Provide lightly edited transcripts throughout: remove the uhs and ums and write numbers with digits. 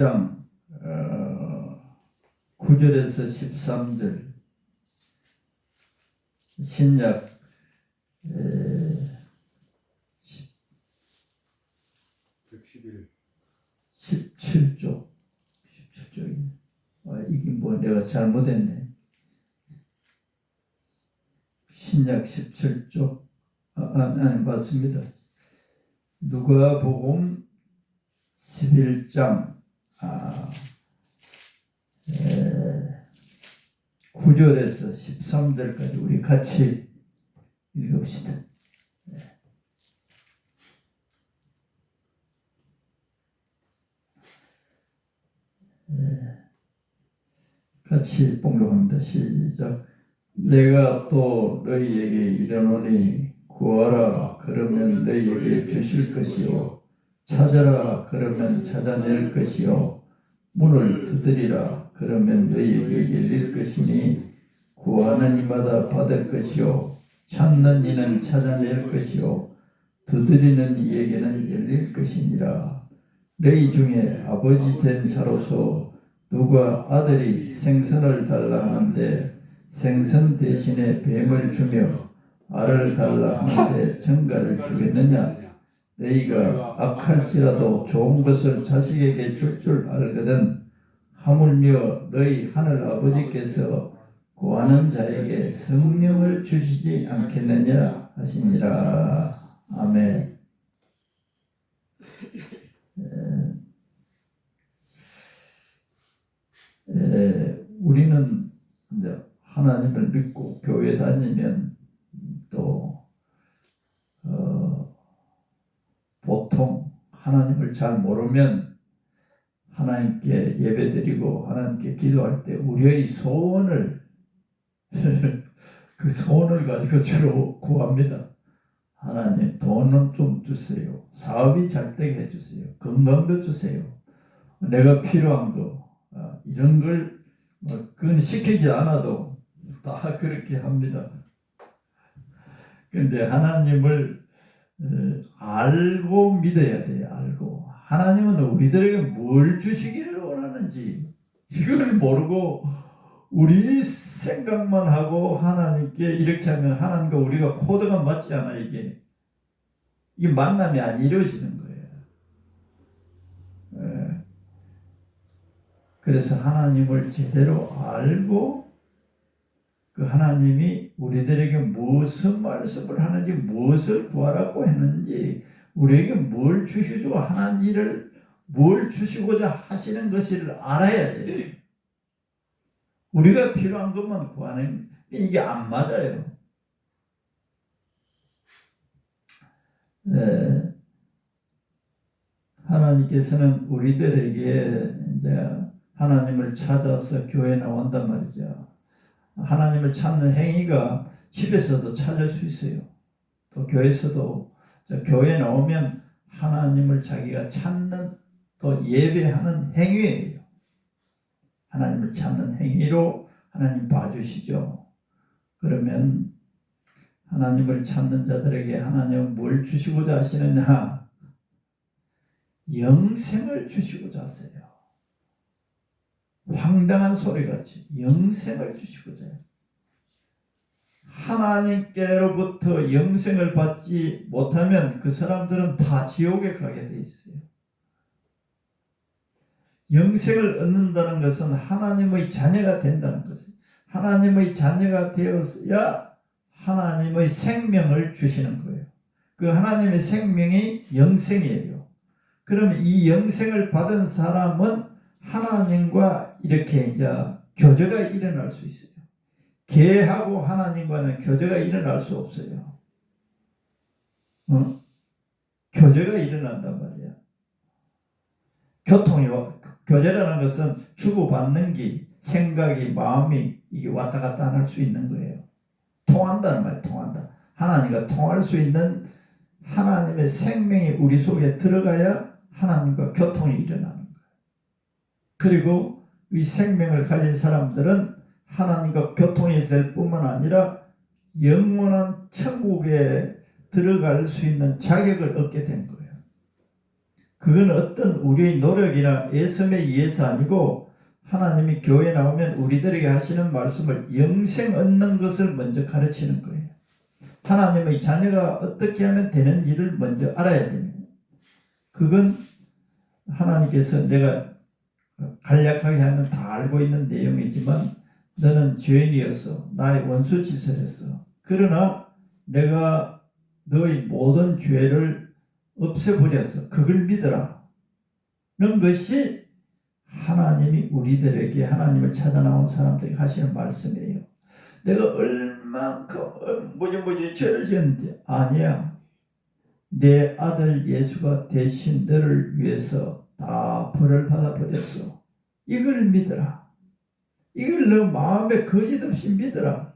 장 9절에서 13절 신약 17쪽 이게 뭐 내가 잘못했네. 신약 17쪽 아니 맞습니다. 누가복음 11장 9절에서 13절까지 우리 같이 읽읍시다. 같이 봉독합니다. 시작. 내가 또 너희에게 이르노니 구하라 그러면 너희에게 주실 것이요 찾아라 그러면 찾아낼 것이요 문을 두드리라 그러면 너희에게 열릴 것이니 구하는 이마다 받을 것이요 찾는 이는 찾아낼 것이요 두드리는 이에게는 열릴 것이니라. 너희 중에 아버지 된 자로서 누가 아들이 생선을 달라 하는데 생선 대신에 뱀을 주며 알을 달라 하는데 정갈을 주겠느냐? 너희가 악할지라도 좋은 것을 자식에게 줄 알거든. 하물며 너희 하늘 아버지께서 구하는 자에게 성령을 주시지 않겠느냐 하시니라. 아멘. 우리는 이제 하나님을 믿고 교회 다니면 또 보통 하나님을 잘 모르면 하나님께 예배드리고 하나님께 기도할 때 우리의 소원을 그 소원을 가지고 주로 구합니다. 하나님 돈은 좀 주세요. 사업이 잘 되게 해주세요. 건강도 주세요. 내가 필요한 거 이런 걸 그건 시키지 않아도 다 그렇게 합니다. 그런데 하나님을 알고 믿어야 돼요. 알고 하나님은 우리들에게 뭘 주시기를 원하는지 이걸 모르고 우리 생각만 하고 하나님께 이렇게 하면 하나님과 우리가 코드가 맞지 않아. 이게 만남이 안 이루어지는 거예요. 그래서 하나님을 제대로 알고 그 하나님이 우리들에게 무슨 말씀을 하는지 무엇을 구하라고 했는지 우리에게 뭘 주시고 하는지를 뭘 주시고자 하시는 것을 알아야 돼요. 우리가 필요한 것만 구하는 이게 안 맞아요. 하나님께서는 우리들에게 이제 하나님을 찾아서 교회에 나온단 말이죠. 하나님을 찾는 행위가 집에서도 찾을 수 있어요. 또 교회에서도 교회에 나오면 하나님을 자기가 찾는 또 예배하는 행위예요. 하나님을 찾는 행위로 하나님 봐주시죠. 그러면 하나님을 찾는 자들에게 하나님은 뭘 주시고자 하시느냐? 영생을 주시고자 하세요. 황당한 소리같이 영생을 주시고자 해요. 하나님께로부터 영생을 받지 못하면 그 사람들은 다 지옥에 가게 돼 있어요. 영생을 얻는다는 것은 하나님의 자녀가 된다는 것은 하나님의 자녀가 되어야 하나님의 생명을 주시는 거예요. 그 하나님의 생명이 영생이에요. 그러면 이 영생을 받은 사람은 하나님과 이렇게 이제 교제가 일어날 수 있어요. 개하고 하나님과는 교제가 일어날 수 없어요. 교제가 일어난단 말이야. 교제라는 것은 주고받는 게 생각이 마음이 이게 왔다 갔다 할 수 있는 거예요. 통한다는 말이에요. 통한다. 하나님과 통할 수 있는 하나님의 생명이 우리 속에 들어가야 하나님과 교통이 일어나는 거예요. 그리고 이 생명을 가진 사람들은 하나님과 교통이 될 뿐만 아니라 영원한 천국에 들어갈 수 있는 자격을 얻게 된 거예요. 그건 어떤 우리의 노력이나 애씀에 의해서 아니고 하나님이 교회에 나오면 우리들에게 하시는 말씀을 영생 얻는 것을 먼저 가르치는 거예요. 하나님의 자녀가 어떻게 하면 되는지를 먼저 알아야 됩니다. 그건 하나님께서 내가 간략하게 하면 다 알고 있는 내용이지만 너는 죄인이었어. 나의 원수 짓을 했어. 그러나 내가 너의 모든 죄를 없애버렸어. 그걸 믿으라. 는 것이 하나님이 우리들에게 하나님을 찾아 나온 사람들에게 하시는 말씀이에요. 내가 얼만큼 뭐지 죄를 지었는지 아니야. 내 아들 예수가 대신 너를 위해서 다 벌을 받아버렸어. 이걸 믿어라. 이걸 너 마음에 거짓 없이 믿어라.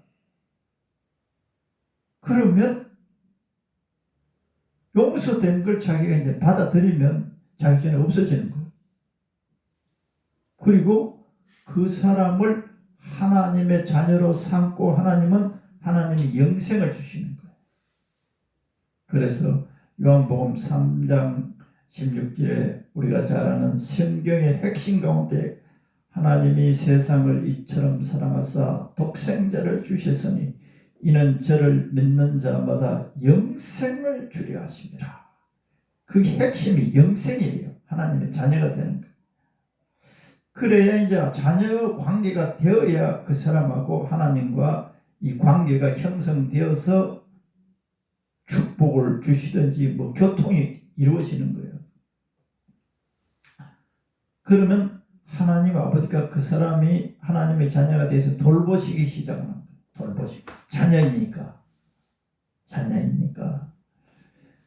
그러면 용서된 걸 자기가 이제 받아들이면 자기 전에 없어지는 거예요. 그리고 그 사람을 하나님의 자녀로 삼고 하나님이 영생을 주시는 거예요. 그래서 요한복음 3장 16절에 우리가 잘 아는 성경의 핵심 가운데 하나님이 세상을 이처럼 사랑하사 독생자를 주셨으니 이는 저를 믿는 자마다 영생을 주려 하심이라. 그 핵심이 영생이에요. 하나님의 자녀가 되는 거예요. 그래야 이제 자녀 관계가 되어야 그 사람하고 하나님과 이 관계가 형성되어서 축복을 주시든지 뭐 교통이 이루어지는 거예요. 그러면 하나님 아버지가 그 사람이 하나님의 자녀가 돼서 돌보시기 시작하는 거예요. 돌보시고 자녀이니까.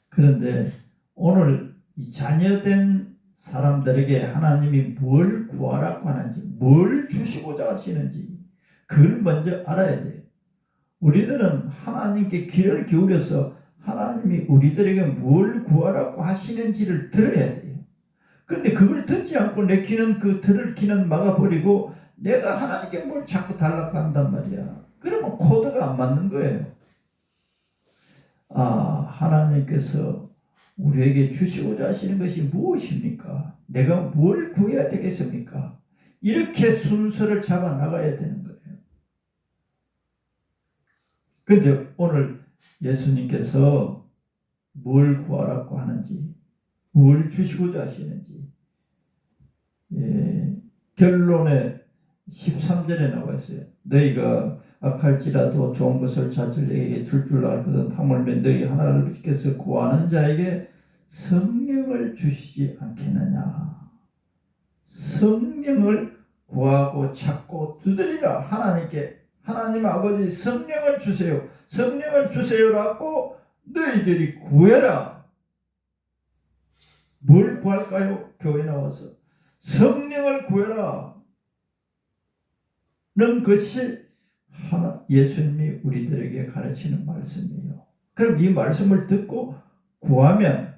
그런데 오늘 이 자녀된 사람들에게 하나님이 뭘 구하라고 하는지, 뭘 주시고자 하시는지 그걸 먼저 알아야 돼요. 우리들은 하나님께 귀를 기울여서 하나님이 우리들에게 뭘 구하라고 하시는지를 들어야 돼요. 그런데 그걸 듣지 않고 내 귀는 그 들을 귀는 막아버리고 내가 하나님께 뭘 자꾸 달라고 한단 말이야. 그러면 코드가 안 맞는 거예요. 하나님께서 우리에게 주시고자 하시는 것이 무엇입니까? 내가 뭘 구해야 되겠습니까? 이렇게 순서를 잡아 나가야 되는 거예요. 그런데 오늘 예수님께서 뭘 구하라고 하는지, 뭘 주시고자 하시는지, 결론에 13절에 나와 있어요. 너희가 악할지라도 좋은 것을 자들에게 줄 알거든 하물며 너희 하나님께서 구하는 자에게 성령을 주시지 않겠느냐. 성령을 구하고 찾고 두드리라. 하나님 아버지 성령을 주세요. 성령을 주세요라고 너희들이 구해라. 뭘 구할까요? 교회 나와서 성령을 구해라. 는 것이 예수님이 우리들에게 가르치는 말씀이에요. 그럼 이 말씀을 듣고 구하면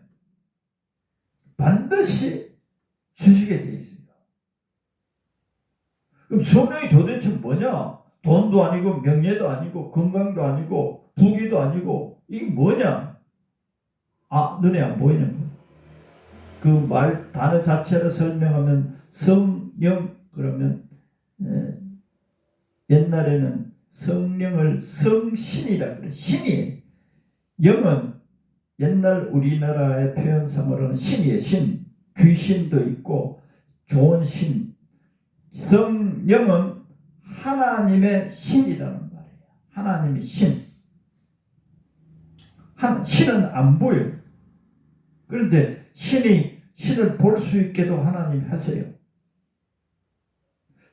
반드시 주시게 되어 있어요. 그럼 성령이 도대체 뭐냐? 돈도 아니고 명예도 아니고 건강도 아니고 부귀도 아니고 이게 뭐냐? 눈에 안 보이는 거예요. 그 단어 자체를 설명하면 성령 그러면 옛날에는 성령을 성신이라 그래요. 신이에요. 영은 옛날 우리나라의 표현상으로는 신이에요. 신. 귀신도 있고 좋은 신. 성령은 하나님의 신이라는 말이에요. 하나님의 신. 신은 안 보여요. 그런데 신을 볼 수 있게도 하나님이 하세요.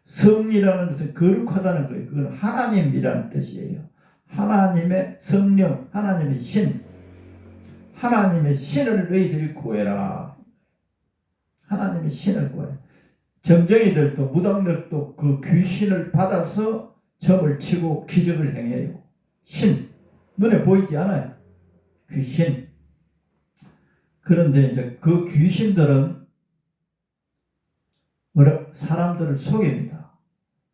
성이라는 것은 거룩하다는 거예요. 그건 하나님이라는 뜻이에요. 하나님의 성령, 하나님의 신. 하나님의 신을 너희들이 구해라. 하나님의 신을 구해라. 점쟁이들도 무당들도 그 귀신을 받아서 점을 치고 기적을 행해요. 신. 눈에 보이지 않아요. 귀신. 그런데 이제 그 귀신들은 사람들을 속입니다.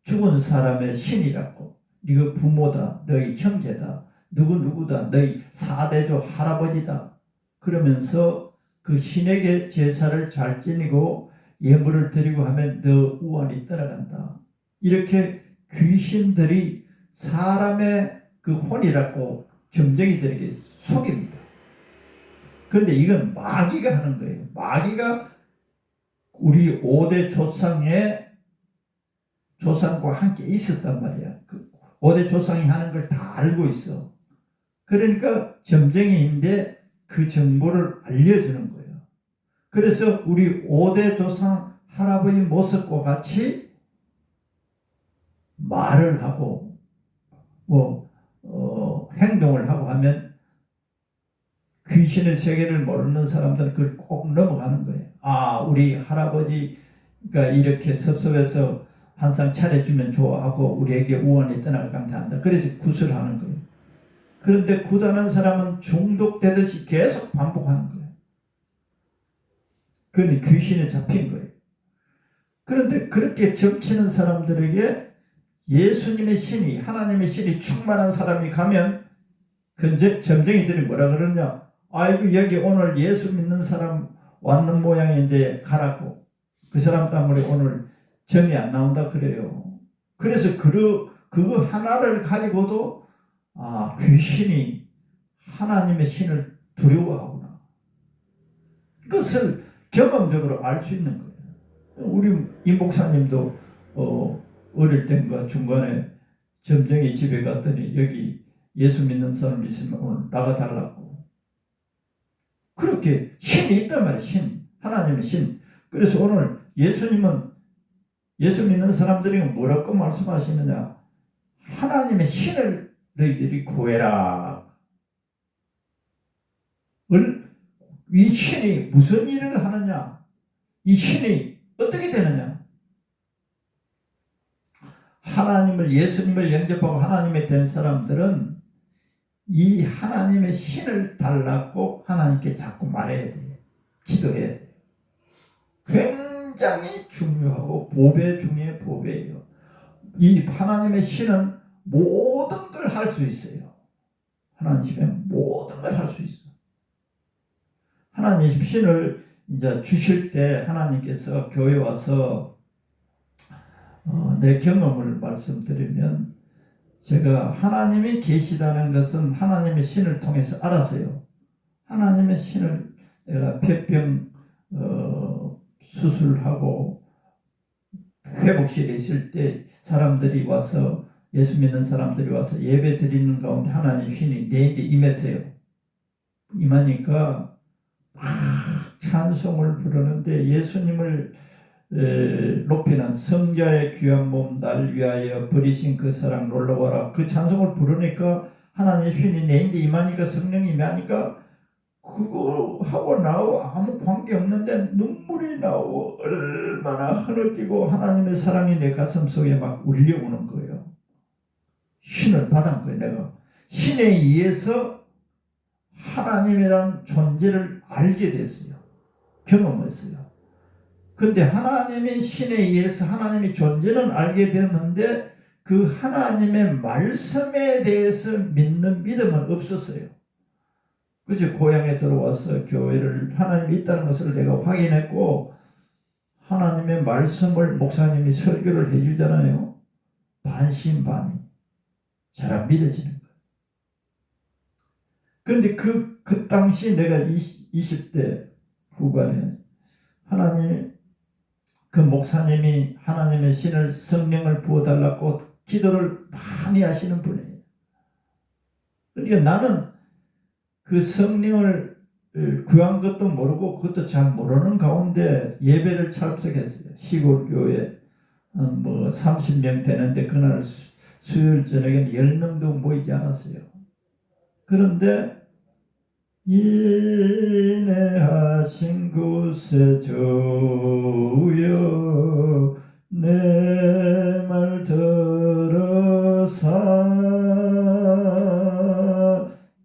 죽은 사람의 신이라고. 네가 부모다. 너희 형제다. 누구다. 너희 사대조 할아버지다. 그러면서 그 신에게 제사를 잘 지니고 예물을 드리고 하면 너 우환이 떠나간다. 이렇게 귀신들이 사람의 그 혼이라고 점쟁이들에게 속입니다. 그런데 이건 마귀가 하는 거예요. 마귀가 우리 5대 조상과 함께 있었단 말이야. 그 5대 조상이 하는 걸 다 알고 있어. 그러니까 점쟁이인데 그 정보를 알려주는 거예요. 그래서 우리 5대 조상 할아버지 모습과 같이 말을 하고 행동을 하고 하면 귀신의 세계를 모르는 사람들은 그걸 꼭 넘어가는 거예요. 아, 우리 할아버지가 이렇게 섭섭해서 한상 차려주면 좋아하고 우리에게 우환이 떠나간다 한다. 그래서 구슬하는 거예요. 그런데 굿하는 사람은 중독되듯이 계속 반복하는 거예요. 그건 귀신에 잡힌 거예요. 그런데 그렇게 점치는 사람들에게 예수님의 신이, 하나님의 신이 충만한 사람이 가면 점쟁이들이 뭐라 그러냐? 아이고, 여기 오늘 예수 믿는 사람 왔는 모양인데 가라고. 그 사람 때문에 오늘 점이 안 나온다 그래요. 그래서 그거 하나를 가지고도 귀신이 하나님의 신을 두려워하구나. 그것을 경험적으로 알 수 있는 거예요. 우리 임 목사님도 어릴 때인가 중간에 점쟁이 집에 갔더니 여기 예수 믿는 사람 있으면 오늘 나가달라고. 그렇게 신이 있단 말이에요. 신. 하나님의 신. 그래서 오늘 예수님은 예수 믿는 사람들이 뭐라고 말씀하시느냐? 하나님의 신을 너희들이 구해라. 이 신이 무슨 일을 하느냐? 이 신이 어떻게 되느냐? 예수님을 영접하고 하나님이 된 사람들은 이 하나님의 신을 달라고 하나님께 자꾸 말해야 돼요. 기도해야 돼요. 굉장히 중요하고 보배 중에 보배예요. 이 하나님의 신은 모든 걸 할 수 있어요. 하나님 신은 모든 걸 할 수 있어요. 하나님 신을 이제 주실 때 하나님께서 교회 와서 내 경험을 말씀드리면, 제가 하나님이 계시다는 것은 하나님의 신을 통해서 알았어요. 하나님의 신을 내가 폐병 수술하고 회복실에 있을 때 사람들이 와서, 예수 믿는 사람들이 와서 예배 드리는 가운데 하나님의 신이 내게 임했어요. 임하니까 막 찬송을 부르는데 예수님을 높이는 성자의 귀한 몸 날 위하여 버리신 그 사랑 놀러와라. 그 찬송을 부르니까 하나님의 신이 내인데 임하니까, 성령이 임하니까 그거 하고 나하고 아무 관계 없는데 눈물이 나오고 얼마나 흐느끼고 하나님의 사랑이 내 가슴 속에 막 울려오는 거예요. 신을 받은 거예요. 내가 신에 의해서 하나님이란 존재를 알게 됐어요. 경험했어요. 근데 하나님의 신에 의해서 하나님의 존재는 알게 되었는데 그 하나님의 말씀에 대해서 믿는 믿음은 없었어요. 그죠? 고향에 들어와서 교회를 하나님이 있다는 것을 내가 확인했고, 하나님의 말씀을 목사님이 설교를 해주잖아요. 반신반의 잘 안 믿어지는 거예요. 그런데 그 당시 내가 20대 후반에 그 목사님이 하나님의 신을, 성령을 부어달라고 기도를 많이 하시는 분이에요. 그러니까 나는 그 성령을 구한 것도 모르고 그것도 잘 모르는 가운데 예배를 참석했어요. 시골 교회 30명 되는데 그날 수요일 저녁에는 10명도 모이지 않았어요. 그런데 인내하신 구세주여 내 말 들으사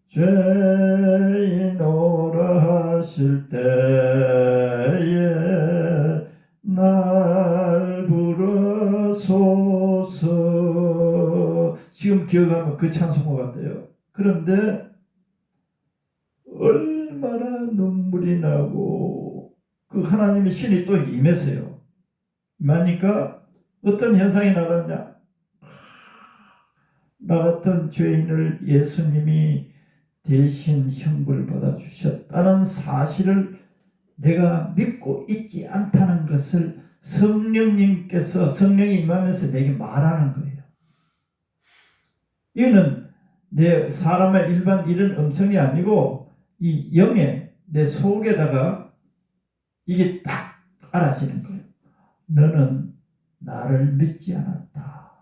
죄인 오라 하실 때에 날 부르소서. 지금 기억하면 그 찬송가 같아요. 그런데 얼마나 눈물이 나고 그 하나님의 신이 또 임했어요. 임하니까 어떤 현상이 나타나냐? 나 같은 죄인을 예수님이 대신 형벌 받아주셨다는 사실을 내가 믿고 있지 않다는 것을 성령님께서 성령이 임하면서 내게 말하는 거예요. 이거는 내 사람의 일반 이런 음성이 아니고 이 영에 내 속에다가 이게 딱 알아지는 거예요. 너는 나를 믿지 않았다.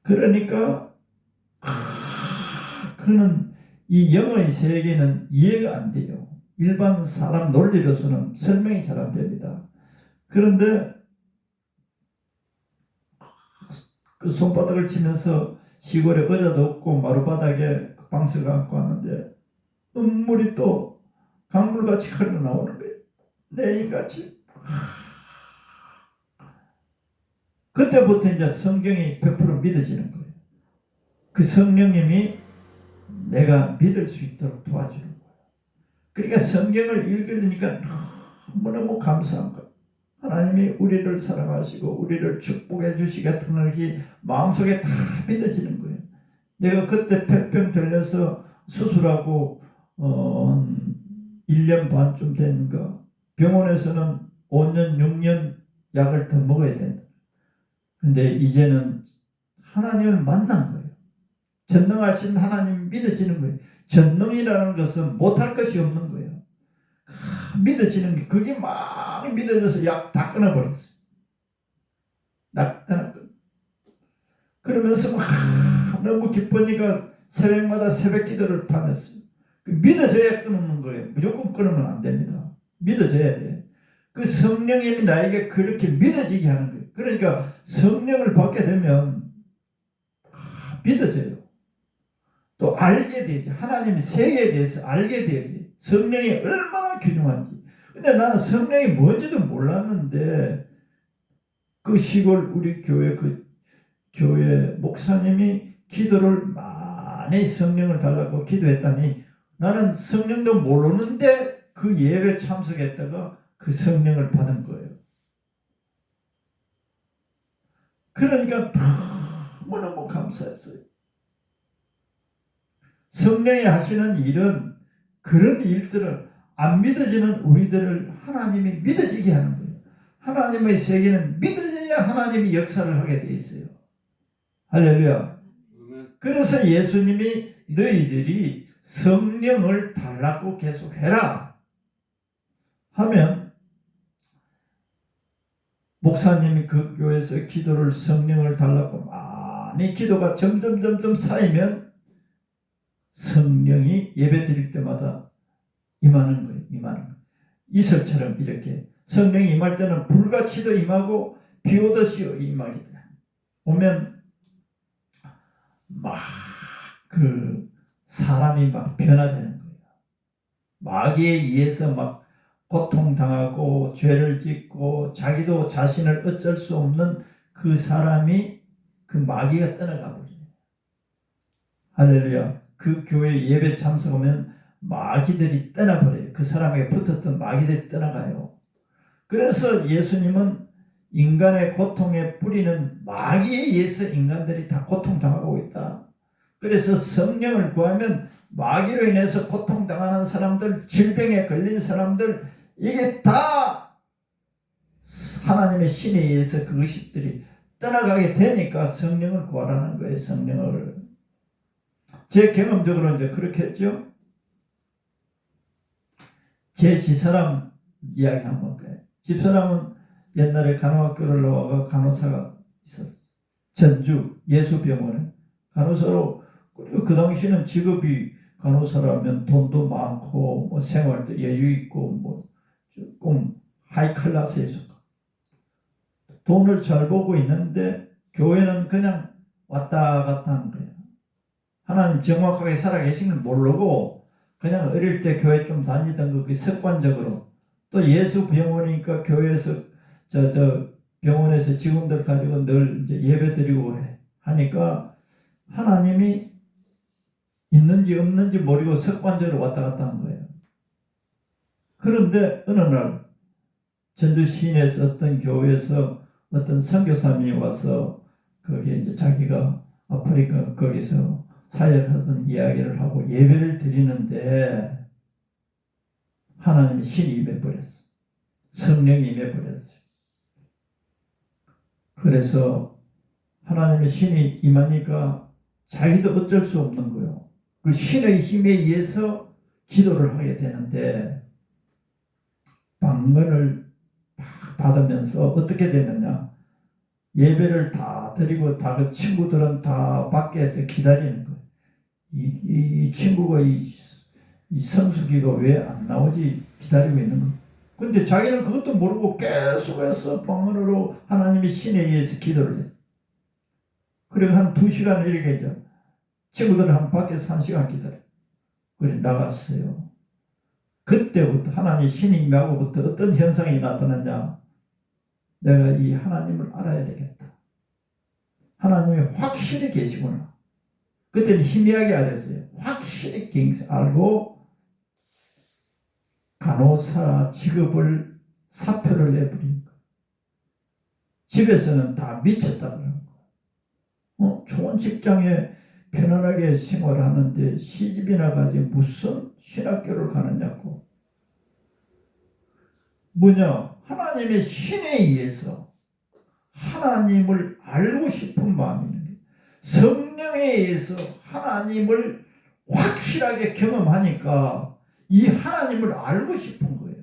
그러니까 그는 이 영의 세계는 이해가 안 돼요. 일반 사람 논리로서는 설명이 잘 안 됩니다. 그런데 그 손바닥을 치면서 시골에 의자도 없고 마루바닥에 방석을 안고 왔는데 눈물이 또 강물같이 흘러나오는 거예요. 내일같이. 그때부터 이제 성경이 100% 믿어지는 거예요. 그 성령님이 내가 믿을 수 있도록 도와주는 거예요. 그러니까 성경을 읽으려니까 너무너무 감사한 거예요. 하나님이 우리를 사랑하시고 우리를 축복해 주시겠다는 것이 마음속에 다 믿어지는 거예요. 내가 그때 폐병 들려서 수술하고 1년 반쯤 되는가 병원에서는 5년 6년 약을 더 먹어야 된다. 근데 이제는 하나님을 만난 거예요. 전능하신 하나님 믿어지는 거예요. 전능이라는 것은 못할 것이 없는 거예요. 믿어지는 게 그게 막 믿어져서 약 다 끊어버렸어요. 그러면서 막 너무 기쁘니까 새벽마다 새벽 기도를 다녔어요. 믿어져야 끊는 거예요. 무조건 끊으면 안 됩니다. 믿어져야 돼요. 그 성령이 나에게 그렇게 믿어지게 하는 거예요. 그러니까 성령을 받게 되면 믿어져요. 또 알게 되지. 하나님의 세계에 대해서 알게 되지. 성령이 얼마나 귀중한지. 근데 나는 성령이 뭔지도 몰랐는데 그 시골 우리 교회 그 교회 목사님이 기도를 많이 성령을 달라고 기도했다니 나는 성령도 모르는데 그 예배 참석했다가 그 성령을 받은 거예요. 그러니까 너무너무 감사했어요. 성령이 하시는 일은 그런 일들을 안 믿어지는 우리들을 하나님이 믿어지게 하는 거예요. 하나님의 세계는 믿어져야 하나님이 역사를 하게 돼 있어요. 할렐루야. 그래서 예수님이 너희들이 성령을 달라고 계속 해라 하면 목사님이 그 교회에서 기도를 성령을 달라고 많이 기도가 점점 쌓이면 성령이 예배 드릴 때마다 임하는 거예요. 임하는 거예요. 이슬처럼 이렇게 성령이 임할 때는 불같이도 임하고 비 오듯이 임하게 돼. 오면 막 그 사람이 막 변화되는 거예요. 마귀에 의해서 막 고통당하고 죄를 짓고 자기도 자신을 어쩔 수 없는 그 사람이 그 마귀가 떠나가 버려요. 할렐루야. 그 교회 예배 참석하면 마귀들이 떠나버려요. 그 사람에게 붙었던 마귀들이 떠나가요. 그래서 예수님은 인간의 고통의 뿌리는 마귀에 의해서 인간들이 다 고통당하고 있다. 그래서 성령을 구하면 마귀로 인해서 고통당하는 사람들, 질병에 걸린 사람들, 이게 다 하나님의 신에 의해서 그것들이 떠나가게 되니까 성령을 구하라는 거예요. 성령을. 제 경험적으로 이제 그렇게 했죠. 제 집사람 이야기 한번 할까요? 집사람은 옛날에 간호학교를 나와가 간호사가 있었어요. 전주 예수병원에 간호사로. 그리고 그 당시는 직업이 간호사라면 돈도 많고 뭐 생활도 여유 있고 뭐 조금 하이 클래스에 있었고 돈을 잘 보고 있는데 교회는 그냥 왔다 갔다 한 거예요. 하나님 정확하게 살아계신 걸 모르고 그냥 어릴 때 교회 좀 다니던 거 그 습관적으로 또 예수 병원이니까 교회에서 저 병원에서 직원들 가지고 늘 이제 예배 드리고 하니까 하나님이 있는지 없는지 모르고 습관적으로 왔다 갔다 한 거예요. 그런데 어느 날 전주 시내에서 어떤 교회에서 어떤 선교사님이 와서 거기에 이제 자기가 아프리카 거기서 사역하던 이야기를 하고 예배를 드리는데 하나님의 신이 임해버렸어. 성령이 임해버렸어요. 그래서 하나님의 신이 임하니까 자기도 어쩔 수 없는 거예요. 그 신의 힘에 의해서 기도를 하게 되는데 방언을 막 받으면서 어떻게 됐느냐. 예배를 다 드리고 다 그 친구들은 다 밖에서 기다리는 거예요. 이 친구가 이 성수기가 왜 안 나오지 기다리고 있는 거예요. 근데 자기는 그것도 모르고 계속해서 방언으로 하나님의 신에 의해서 기도를 해요. 그리고 한 2시간을 이렇게 했죠. 친구들은 한 밖에서 1시간 기다려요. 그래 나갔어요. 그때부터 하나님의 신이 임하고부터 어떤 현상이 나타났냐. 내가 이 하나님을 알아야 되겠다. 하나님이 확실히 계시구나. 그때는 희미하게 알았어요. 확실히 알고 간호사 직업을 사표를 내버린 거예요. 집에서는 다 미쳤다 그러는 거예요. 좋은 직장에 편안하게 생활하는데 시집이나 가지 무슨 신학교를 가느냐고. 뭐냐? 하나님의 신에 의해서 하나님을 알고 싶은 마음이 있는 거예요. 성령에 의해서 하나님을 확실하게 경험하니까 이 하나님을 알고 싶은 거예요.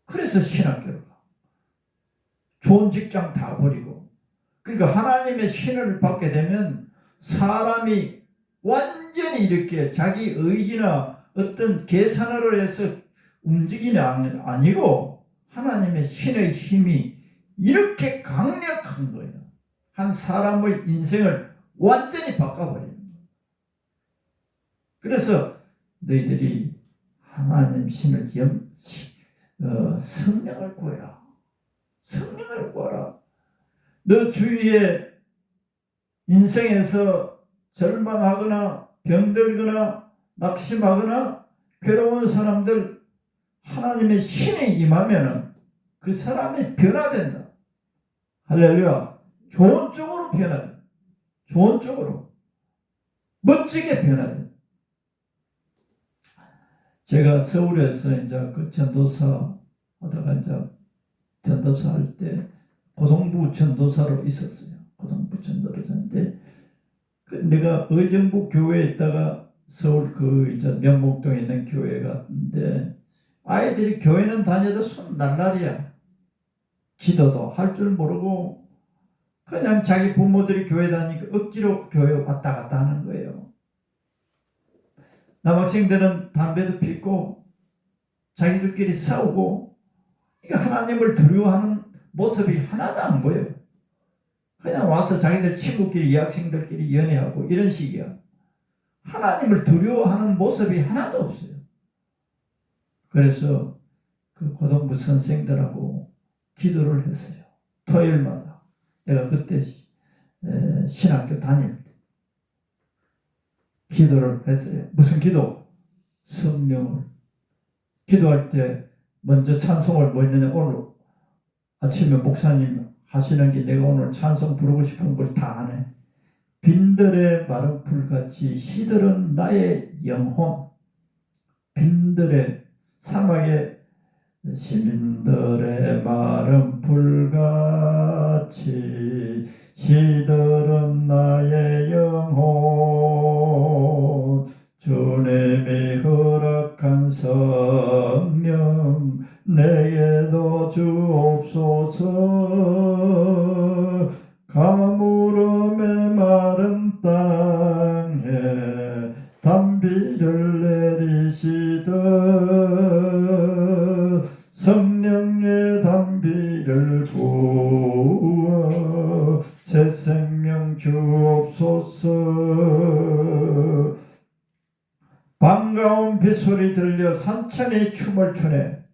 그래서 신학교를 가. 좋은 직장 다 버리고. 그러니까 하나님의 신을 받게 되면 사람이 완전히 이렇게 자기 의지나 어떤 계산으로 해서 움직이는 아니고 하나님의 신의 힘이 이렇게 강력한 거예요. 한 사람의 인생을 완전히 바꿔버리는 거예요. 그래서 너희들이 하나님 신을 성령을 구해라. 성령을 구하라. 너 주위에 인생에서 절망하거나 병들거나 낙심하거나 괴로운 사람들 하나님의 신이 임하면은 그 사람이 변화된다. 할렐루야. 좋은 쪽으로 변화된다. 좋은 쪽으로. 멋지게 변화된다. 제가 서울에서 이제 그 전도사 하다가 이제 전도사 할 때 고등부 전도사로 있었어요. 고등부 전도사인데 내가 의정부 교회에 있다가 서울 그 이제 명목동에 있는 교회 갔는데 아이들이 교회는 다녀도 손 날라리야. 기도도 할 줄 모르고 그냥 자기 부모들이 교회 다니니까 억지로 교회 왔다 갔다 하는 거예요. 남학생들은 담배도 피고 자기들끼리 싸우고 하나님을 두려워하는 모습이 하나도 안 보여요. 그냥 와서 자기들 친구끼리 여학생들끼리 연애하고 이런 식이야. 하나님을 두려워하는 모습이 하나도 없어요. 그래서 그 고등부 선생들하고 기도를 했어요. 토요일마다. 내가 그때 신학교 다닐 때 기도를 했어요. 무슨 기도? 성령을. 기도할 때 먼저 찬송을 뭐 했느냐. 오늘 아침에 목사님 하시는 게 내가 오늘 찬송 부르고 싶은 걸 다 하네. 빈들의 마른 풀같이 시들은 나의 영혼. 빈들의 사막의 시민들의 마른 풀같이 시들은 나의 영혼. 주님이 허락한 성령 내게도 주옵소서. 가물음의 마른 땅에 단비를 내리시듯 성령의 단비를 부어 새 생명 주옵소서. 반가운 빗소리 들려 산천이 춤을 추네.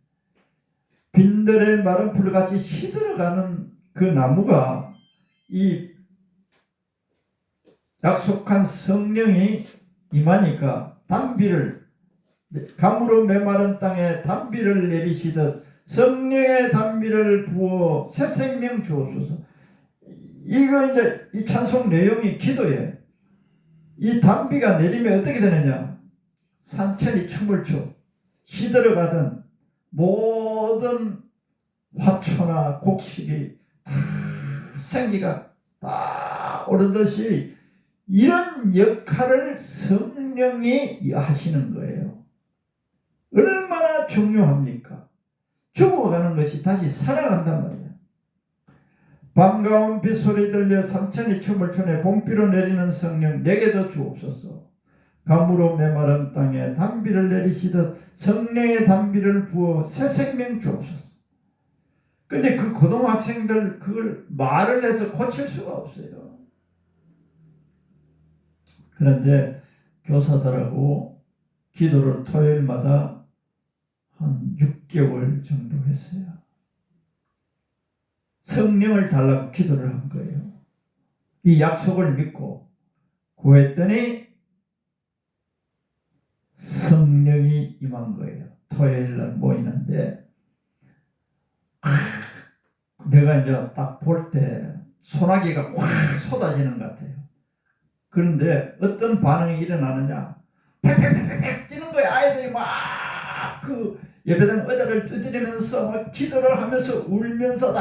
빈들의 마른 풀같이 시들어가는 그 나무가 이 약속한 성령이 임하니까 단비를 가물어 메마른 땅에 단비를 내리시듯 성령의 단비를 부어 새 생명 주옵소서. 이거 이제 이 찬송 내용이 기도예요. 이 단비가 내리면 어떻게 되느냐? 산천이 춤을 춰. 시들어가던 모든 화초나 곡식이 다 생기가 다 오르듯이 이런 역할을 성령이 하시는 거예요. 얼마나 중요합니까? 죽어가는 것이 다시 살아난단 말이야. 반가운 빗소리 들려 산천이 춤을 추네. 봄비로 내리는 성령 내게도 주옵소서. 가물어 메마른 땅에 단비를 내리시듯 성령의 단비를 부어 새 생명 주옵소서. 근데 그 고등학생들 그걸 말을 해서 고칠 수가 없어요. 그런데 교사들하고 기도를 토요일마다 한 6개월 정도 했어요. 성령을 달라고 기도를 한 거예요. 이 약속을 믿고 구했더니 성령이 임한 거예요. 토요일날 모이는데 내가 이제 딱 볼 때 소나기가 확 쏟아지는 것 같아요. 그런데 어떤 반응이 일어나느냐? 팩팩팩팩 뛰는 거야. 아이들이 막 그 예배당 의자를 두드리면서 막 기도를 하면서 울면서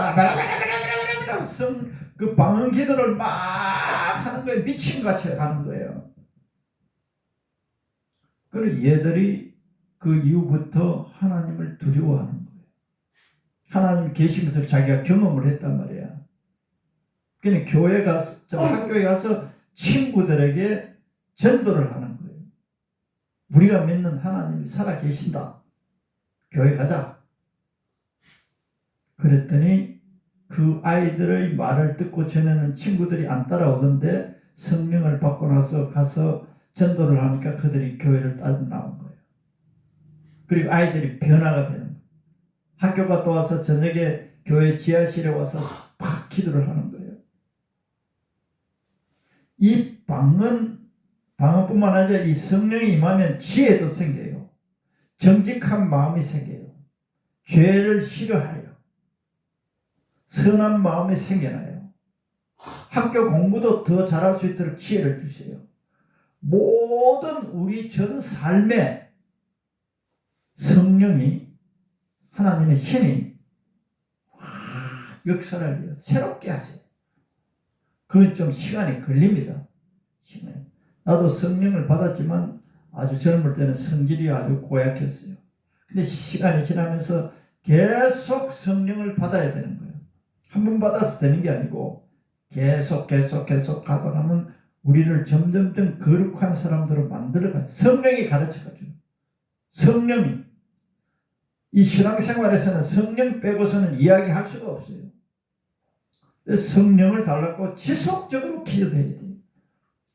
그 방언 기도를 막 하는 거예요. 미친같이 하는 거예요. 그리고 얘들이 그 이후부터 하나님을 두려워하는 거예요. 하나님 계시면서 자기가 경험을 했단 말이야. 그러니까 교회 가서 학교에 가서 친구들에게 전도를 하는 거예요. 우리가 믿는 하나님이 살아 계신다. 교회 가자. 그랬더니 그 아이들의 말을 듣고 전에는 친구들이 안 따라오던데 성령을 받고 나서 가서 전도를 하니까 그들이 교회를 따라 나온 거예요. 그리고 아이들이 변화가 되는 거예요. 학교 갔다 와서 저녁에 교회 지하실에 와서 막 기도를 하는 거예요. 이 방언뿐만 아니라 이 성령이 임하면 지혜도 생겨요. 정직한 마음이 생겨요. 죄를 싫어하여 선한 마음이 생겨나요. 학교 공부도 더 잘할 수 있도록 기회를 주세요. 모든 우리 전 삶에 성령이 하나님의 신이 역사를 해요. 새롭게 하세요. 그건 좀 시간이 걸립니다. 나도 성령을 받았지만 아주 젊을 때는 성질이 아주 고약했어요. 근데 시간이 지나면서 계속 성령을 받아야 되는 거예요. 한 번 받아서 되는 게 아니고 계속 가다 보면 우리를 점점점 거룩한 사람들로 만들어가요. 성령이 가르쳐가죠. 성령이. 이 신앙생활에서는 성령 빼고서는 이야기할 수가 없어요. 성령을 달라고 지속적으로 기도해야 돼요.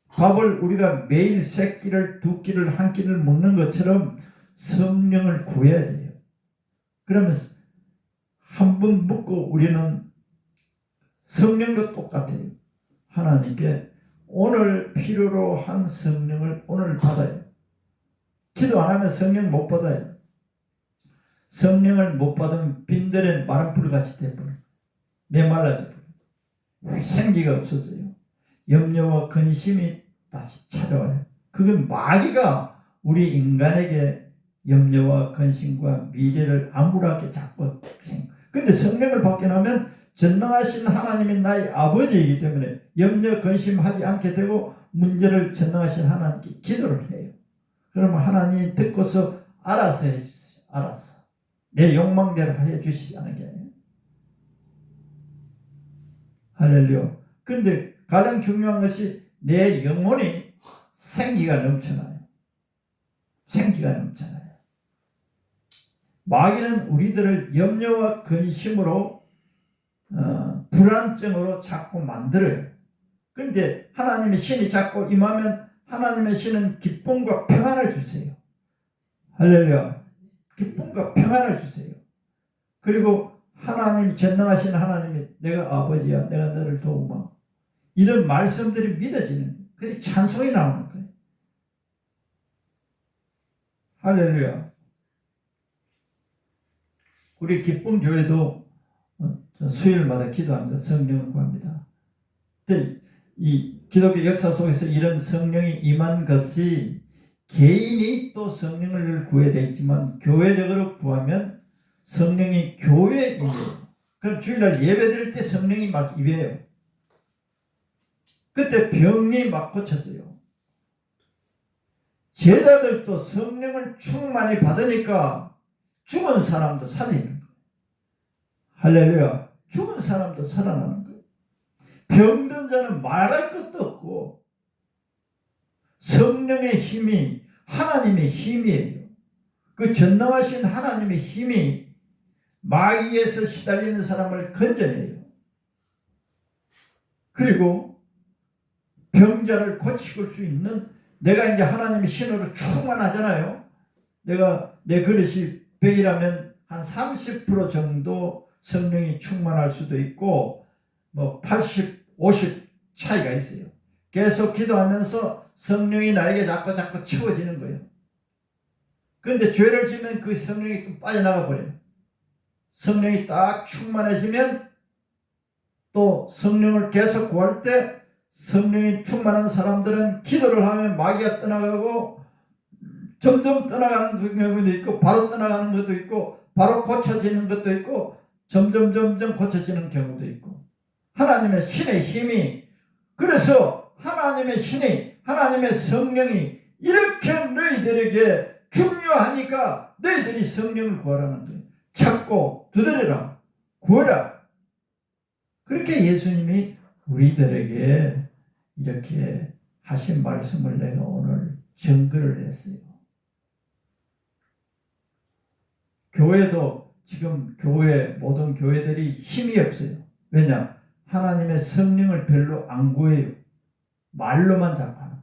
밥을 우리가 매일 3끼를 2끼를 1끼를 먹는 것처럼 성령을 구해야 돼요. 그러면 한 번 먹고 우리는 성령도 똑같아요. 하나님께 오늘 필요로 한 성령을 오늘 받아요. 기도 안 하면 성령 못 받아요. 성령을 못 받으면 빈들에 마른 풀같이 돼버려요. 메말라져 버려요. 생기가 없어져요. 염려와 근심이 다시 찾아와요. 그건 마귀가 우리 인간에게 염려와 근심과 미래를 암울하게 잡고 근데 성령을 받게 하면 전능하신 하나님이 나의 아버지이기 때문에 염려 근심하지 않게 되고 문제를 전능하신 하나님께 기도를 해요. 그러면 하나님이 듣고서 알아서 해주세요. 알아서. 내 욕망대로 해주시지 않은 게 아니에요. 할렐루야. 근데 가장 중요한 것이 내 영혼이 생기가 넘쳐나요. 생기가 넘쳐나요. 마귀는 우리들을 염려와 근심으로 불안증으로 자꾸 만들어요. 그런데 하나님의 신이 자꾸 임하면 하나님의 신은 기쁨과 평안을 주세요. 할렐루야. 기쁨과 평안을 주세요. 그리고 하나님 전능하신 하나님이 내가 아버지야. 내가 너를 도우마. 이런 말씀들이 믿어지는 거예요. 그래서 찬송이 나오는 거예요. 할렐루야. 우리 기쁨 교회도 수요일마다 기도합니다. 성령을 구합니다. 이 기독교 역사 속에서 이런 성령이 임한 것이 개인이 또 성령을 구해야 되지만 교회적으로 구하면 성령이 교회에 임해요. 그럼 주일날 예배 드릴 때 성령이 막 임해요. 그때 병이 막 고쳐져요. 제자들도 성령을 충만히 받으니까 죽은 사람도 살리는 거예요. 할렐루야. 죽은 사람도 살아나는 거예요. 병든 자는 말할 것도 없고 성령의 힘이 하나님의 힘이에요. 그 전능하신 하나님의 힘이 마귀에서 시달리는 사람을 건져내요. 그리고 병자를 고칠 수 있는, 내가 이제 하나님의 신으로 충만하잖아요. 내가 내 그릇이 100이라면 한 30% 정도 성령이 충만할 수도 있고 뭐 80, 50 차이가 있어요. 계속 기도하면서 성령이 나에게 자꾸 채워지는 거예요. 그런데 죄를 지면 그 성령이 또 빠져나가 버려요. 성령이 딱 충만해지면 또 성령을 계속 구할 때 성령이 충만한 사람들은 기도를 하면 마귀가 떠나가고 점점 떠나가는 경우도 있고 바로 떠나가는 것도 있고 바로 고쳐지는 것도 있고 점점 고쳐지는 경우도 있고, 하나님의 신의 힘이, 그래서 하나님의 신이, 하나님의 성령이 이렇게 너희들에게 중요하니까 너희들이 성령을 구하라는 거예요. 찾고 두드려라, 구하라. 그렇게 예수님이 우리들에게 이렇게 하신 말씀을 내가 오늘 증거를 했어요. 교회도 지금 모든 교회들이 힘이 없어요. 왜냐? 하나님의 성령을 별로 안 구해요. 말로만 자꾸 하는.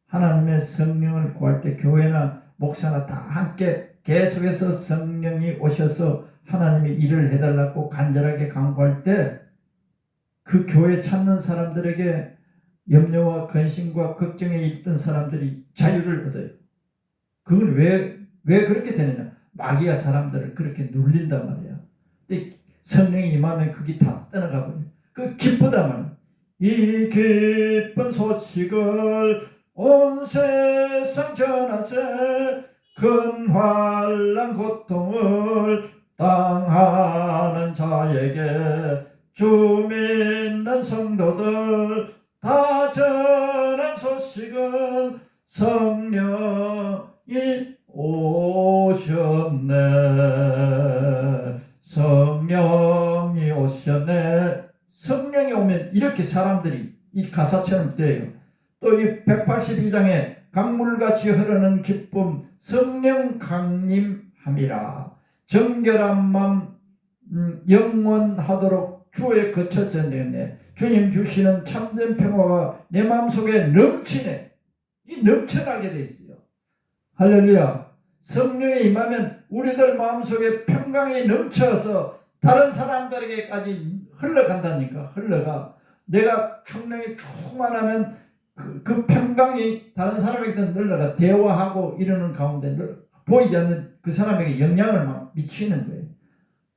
하나님의 성령을 구할 때 교회나 목사나 다 함께 계속해서 성령이 오셔서 하나님의 일을 해달라고 간절하게 간구할 때 그 교회 찾는 사람들에게 염려와 근심과 걱정에 있던 사람들이 자유를 얻어요. 그건 왜 그렇게 되느냐? 마귀가 사람들을 그렇게 눌린단 말이야. 근데 성령이 임하면 그게 다 떠나가 버려요. 그 기쁘단 말이야. 이 기쁜 소식을 온 세상 전하세, 큰 환난 고통을 당하는 자에게 주 믿는 성도들 다 전한 소식은 성령이 오셨네. 성령이 오셨네. 성령이 오면 이렇게 사람들이 이 가사처럼 돼요. 또 이 182장에 강물같이 흐르는 기쁨 성령 강림함이라. 정결한 맘 영원하도록 주에 거쳐졌네. 주님 주시는 참된 평화가 내 마음속에 넘치네. 이 넘쳐나게 돼 있어요. 할렐루야. 성령이 임하면 우리들 마음속에 평강이 넘쳐서 다른 사람들에게까지 흘러간다니까. 흘러가. 내가 성령이 충만하면 그 평강이 다른 사람에게 흘러가. 대화하고 이러는 가운데 보이지 않는 그 사람에게 영향을 막 미치는 거예요.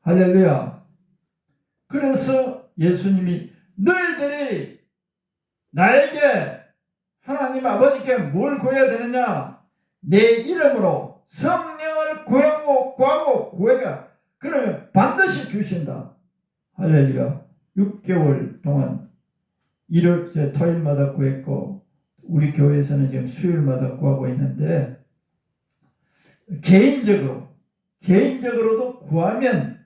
할렐루야. 그래서 예수님이 너희들이 나에게 하나님 아버지께 뭘 구해야 되느냐? 내 이름으로 성령을 구하고 구해가. 그러면 반드시 주신다. 할렐루야. 6개월 동안 토요일마다 구했고 우리 교회에서는 지금 수요일마다 구하고 있는데, 개인적으로도 구하면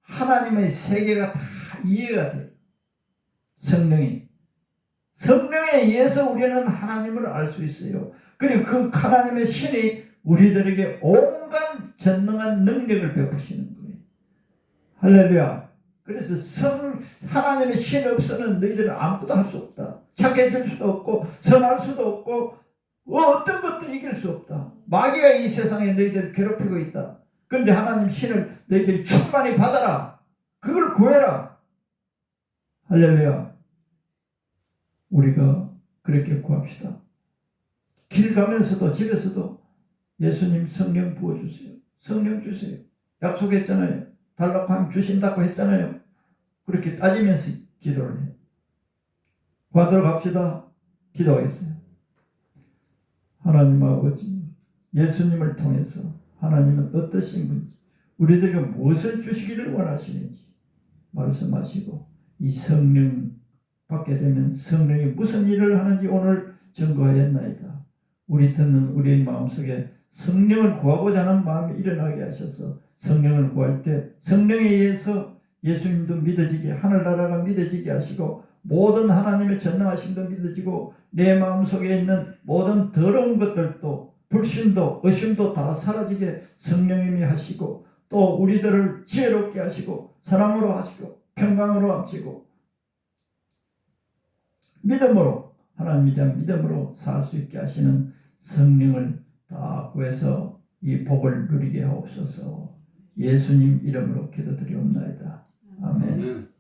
하나님의 세계가 다 이해가 돼요. 성령에 의해서 우리는 하나님을 알 수 있어요. 그리고 그 하나님의 신이 우리들에게 온갖 전능한 능력을 베푸시는 거예요. 할렐루야. 그래서 하나님의 신 없이는 너희들은 아무것도 할 수 없다. 착해질 수도 없고 선할 수도 없고 어떤 것도 이길 수 없다. 마귀가 이 세상에 너희들을 괴롭히고 있다. 그런데 하나님 신을 너희들이 충만히 받아라. 그걸 구해라. 할렐루야. 우리가 그렇게 구합시다. 길 가면서도 집에서도 예수님 성령 부어주세요. 성령 주세요. 약속했잖아요. 달라고 하면 주신다고 했잖아요. 그렇게 따지면서 기도를 해요. 구하도록 합시다. 기도하겠어요. 하나님 아버지, 예수님을 통해서 하나님은 어떠신 분인지, 우리들에게 무엇을 주시기를 원하시는지 말씀하시고, 이 성령 받게 되면 성령이 무슨 일을 하는지 오늘 증거하였나이다. 우리 듣는 우리의 마음속에 성령을 구하고자 하는 마음이 일어나게 하셔서 성령을 구할 때 성령에 의해서 예수님도 믿어지게, 하늘나라가 믿어지게 하시고, 모든 하나님의 전능하심도 믿어지고, 내 마음속에 있는 모든 더러운 것들도, 불신도 의심도 다 사라지게 성령님이 하시고, 또 우리들을 지혜롭게 하시고 사랑으로 하시고 평강으로 하시고 믿음으로, 하나님에 대한 믿음으로 살 수 있게 하시는 성령을 다 구해서 이 복을 누리게 하옵소서. 예수님 이름으로 기도드리옵나이다. 아멘.